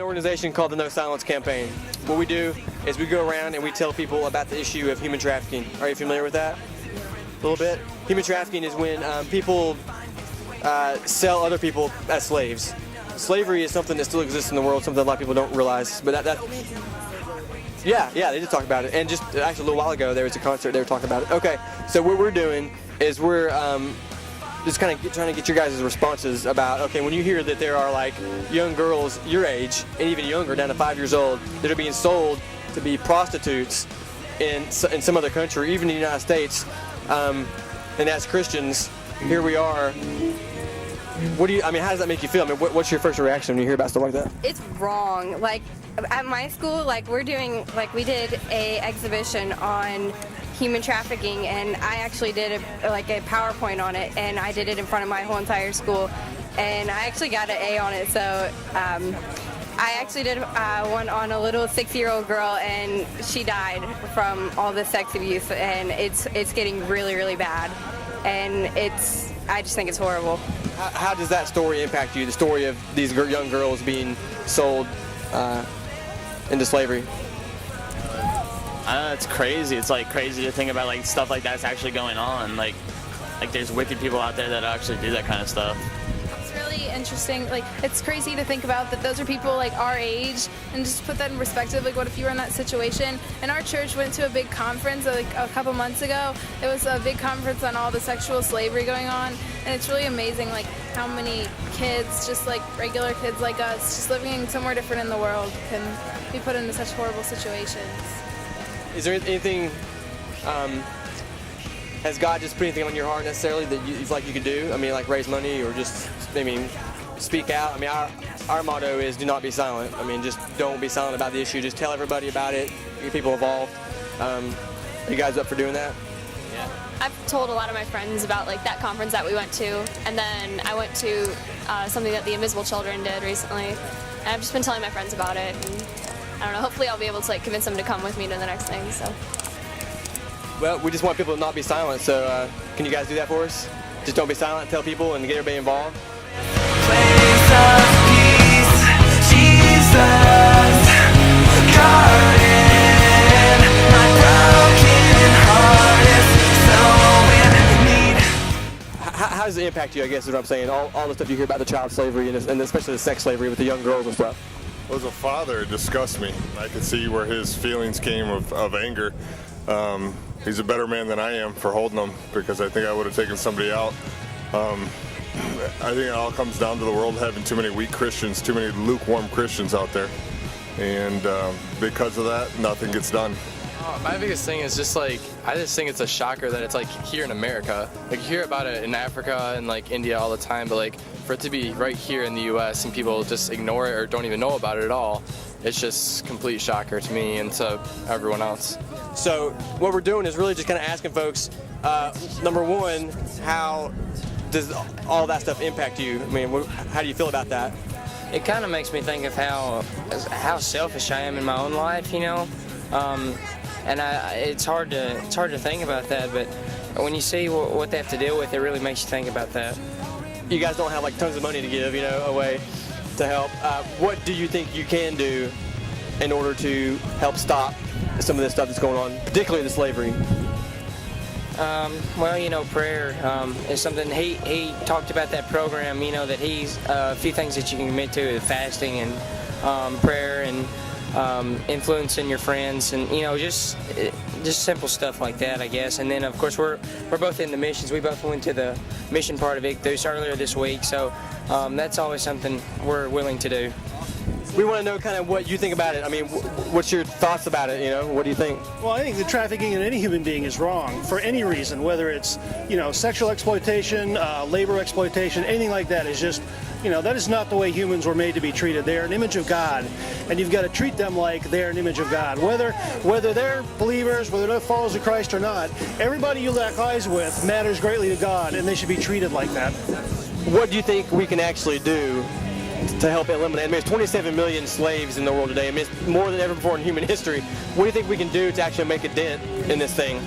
organization called the No Silence Campaign. What we do is we go around and we tell people about the issue of human trafficking. Are you familiar with that? A little bit? Human trafficking is when people sell other people as slaves. Slavery is something that still exists in the world, something a lot of people don't realize. But yeah, they did talk about it. And just actually a little while ago, there was a concert they were talking about it. Okay, so what we're doing is we're just kind of trying to get your guys' responses about, okay, when you hear that there are like young girls your age, and even younger, down to 5 years old, that are being sold to be prostitutes in some other country, even in the United States, and as Christians, here we are. How does that make you feel? I mean, what's your first reaction when you hear about stuff like that? It's wrong. Like, at my school, we did a exhibition on human trafficking, and I actually did a PowerPoint on it, and I did it in front of my whole entire school, and I actually got an A on it. So I actually did one on a little 6-year-old girl, and she died from all the sex abuse, and it's getting really, really bad, and I just think it's horrible. How does that story impact you? The story of these young girls being sold into slavery? It's crazy. It's like crazy to think about like stuff like that's actually going on. Like there's wicked people out there that actually do that kind of stuff. It's really interesting. Like, it's crazy to think about that those are people like our age, and just put that in perspective. Like, what if you were in that situation? And our church went to a big conference like a couple months ago. It was a big conference on all the sexual slavery going on, and it's really amazing like how many kids, just like regular kids like us, just living somewhere different in the world, can be put into such horrible situations. Is there anything, has God just put anything on your heart necessarily that you feel like you could do? I mean, like raise money or just, speak out? I mean, our motto is do not be silent. I mean, just don't be silent about the issue. Just tell everybody about it, get people involved. Are you guys up for doing that? Yeah. I've told a lot of my friends about like that conference that we went to, and then I went to something that the Invisible Children did recently, and I've just been telling my friends about it. And I don't know, hopefully I'll be able to like convince them to come with me to the next thing. So. Well, we just want people to not be silent, so can you guys do that for us? Just don't be silent, tell people, and get everybody involved. Place of peace, Jesus, guarding my broken heart is so in need. How does it impact you, I guess is what I'm saying, all the stuff you hear about the child slavery and especially the sex slavery with the young girls and stuff? Well, as a father, it disgusts me. I could see where his feelings came of anger. He's a better man than I am for holding him, because I think I would have taken somebody out. I think it all comes down to the world having too many weak Christians, too many lukewarm Christians out there. And because of that, nothing gets done. My biggest thing is just like, I just think it's a shocker that it's like here in America. Like you hear about it in Africa and like India all the time, but like for it to be right here in the US and people just ignore it or don't even know about it at all, it's just complete shocker to me and to everyone else. So what we're doing is really just kind of asking folks, number one, how does all that stuff impact you? I mean, how do you feel about that? It kind of makes me think of how selfish I am in my own life, you know. And it's hard to think about that, but when you see what they have to deal with, it really makes you think about that. You guys don't have like tons of money to give, you know, away to help. What do you think you can do in order to help stop some of this stuff that's going on, particularly the slavery? Well, you know, prayer is something. He talked about that program, you know, that he's a few things that you can commit to: fasting and prayer and influencing your friends, and you know, just simple stuff like that, I guess. And then of course we're both in the missions. We both went to the mission part of Ichthus earlier this week, so that's always something we're willing to do. We want to know kind of what you think about it. I mean, what's your thoughts about it? You know, what do you think? Well, I think that trafficking in any human being is wrong for any reason, whether it's, you know, sexual exploitation, labor exploitation, anything like that is just, you know, that is not the way humans were made to be treated. They're an image of God, and you've got to treat them like they're an image of God. Whether they're believers, whether they're followers of Christ or not, everybody you lock eyes with matters greatly to God, and they should be treated like that. What do you think we can actually do to help eliminate? I mean, there's 27 million slaves in the world today. I mean, it's more than ever before in human history. What do you think we can do to actually make a dent in this thing?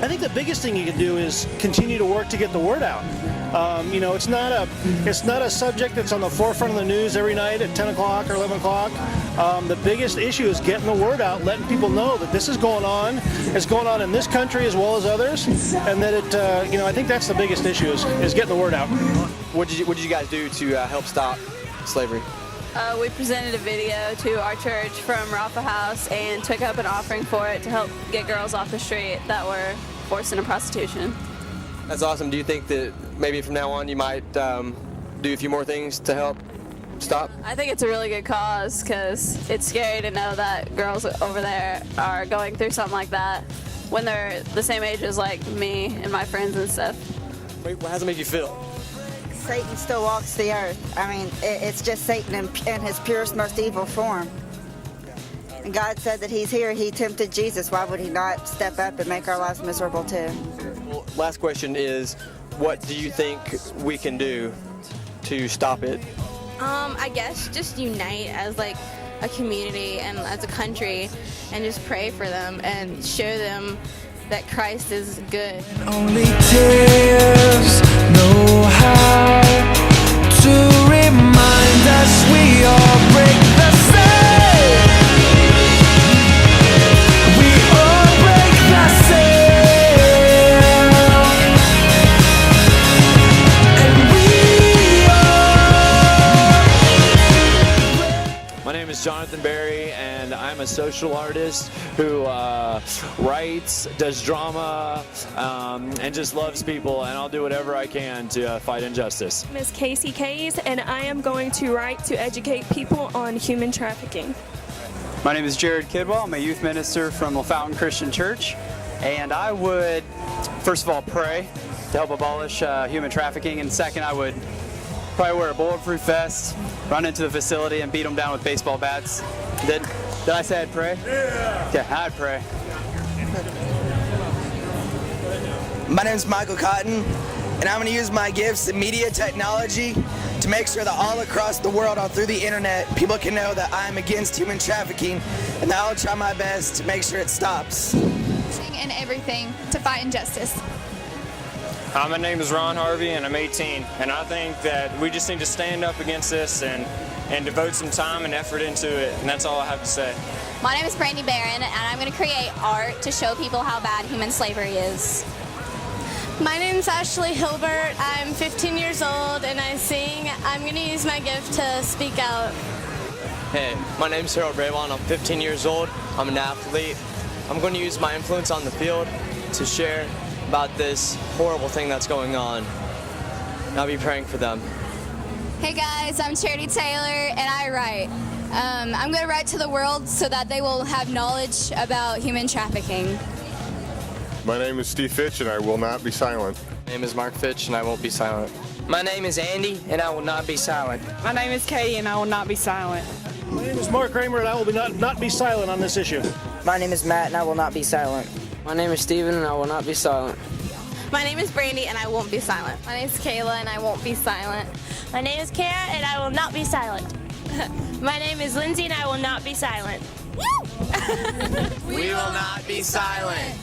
I think the biggest thing you can do is continue to work to get the word out. It's not a subject that's on the forefront of the news every night at 10 o'clock or 11 o'clock. The biggest issue is getting the word out, letting people know that this is going on. It's going on in this country as well as others, and that I think that's the biggest issue is getting the word out. What did you guys do to help stop slavery? We presented a video to our church from Rafa House and took up an offering for it to help get girls off the street that were forced into prostitution. That's awesome. Do you think that maybe from now on you might do a few more things to help stop? I think it's a really good cause because it's scary to know that girls over there are going through something like that when they're the same age as like me and my friends and stuff. Wait, how does it make you feel? Satan still walks the earth. I mean, it's just Satan in his purest, most evil form. And God said that he's here. He tempted Jesus. Why would he not step up and make our lives miserable too? Well, last question is, what do you think we can do to stop it? I guess just unite as like a community and as a country and just pray for them and show them that Christ is good. Only tears know how to remind us we all break the same. We all break the same. And we all. My name is Jonathan Berry, and I'm a social artist who writes, does drama, and just loves people, and I'll do whatever I can to fight injustice. My name is Casey Kays, and I am going to write to educate people on human trafficking. My name is Jared Kidwell. I'm a youth minister from La Fountain Christian Church, and I would, first of all, pray to help abolish human trafficking, and second, I would probably wear a bulletproof vest, run into the facility, and beat them down with baseball bats. Did I say I'd pray? Yeah. Okay, I'd pray. My name is Michael Cotton, and I'm going to use my gifts in media technology to make sure that all across the world, all through the internet, people can know that I'm against human trafficking, and that I'll try my best to make sure it stops. And everything to fight injustice. My name is Ron Harvey, and I'm 18, and I think that we just need to stand up against this and devote some time and effort into it, and that's all I have to say. My name is Brandy Barron, and I'm going to create art to show people how bad human slavery is. My name is Ashley Hilbert. I'm 15 years old, and I sing. I'm going to use my gift to speak out. Hey, my name is Harold Raywon. I'm 15 years old. I'm an athlete. I'm going to use my influence on the field to share about this horrible thing that's going on. And I'll be praying for them. Hey guys, I'm Charity Taylor, and I write. I'm going to write to the world so that they will have knowledge about human trafficking. My name is Steve Fitch, and I will not be silent. My name is Mark Fitch, and I won't be silent. My name is Andy, and I will not be silent. My name is Katie, and I will not be silent. My name is Mark Kramer, and I will not be silent on this issue. My name is Matt, and I will not be silent. My name is Steven, and I will not be silent. My name is Brandy, and I won't be silent. My name is Kayla, and I won't be silent. My name is Kara, and I will not be silent. My name is Lindsay, and I will not be silent. We will not be silent.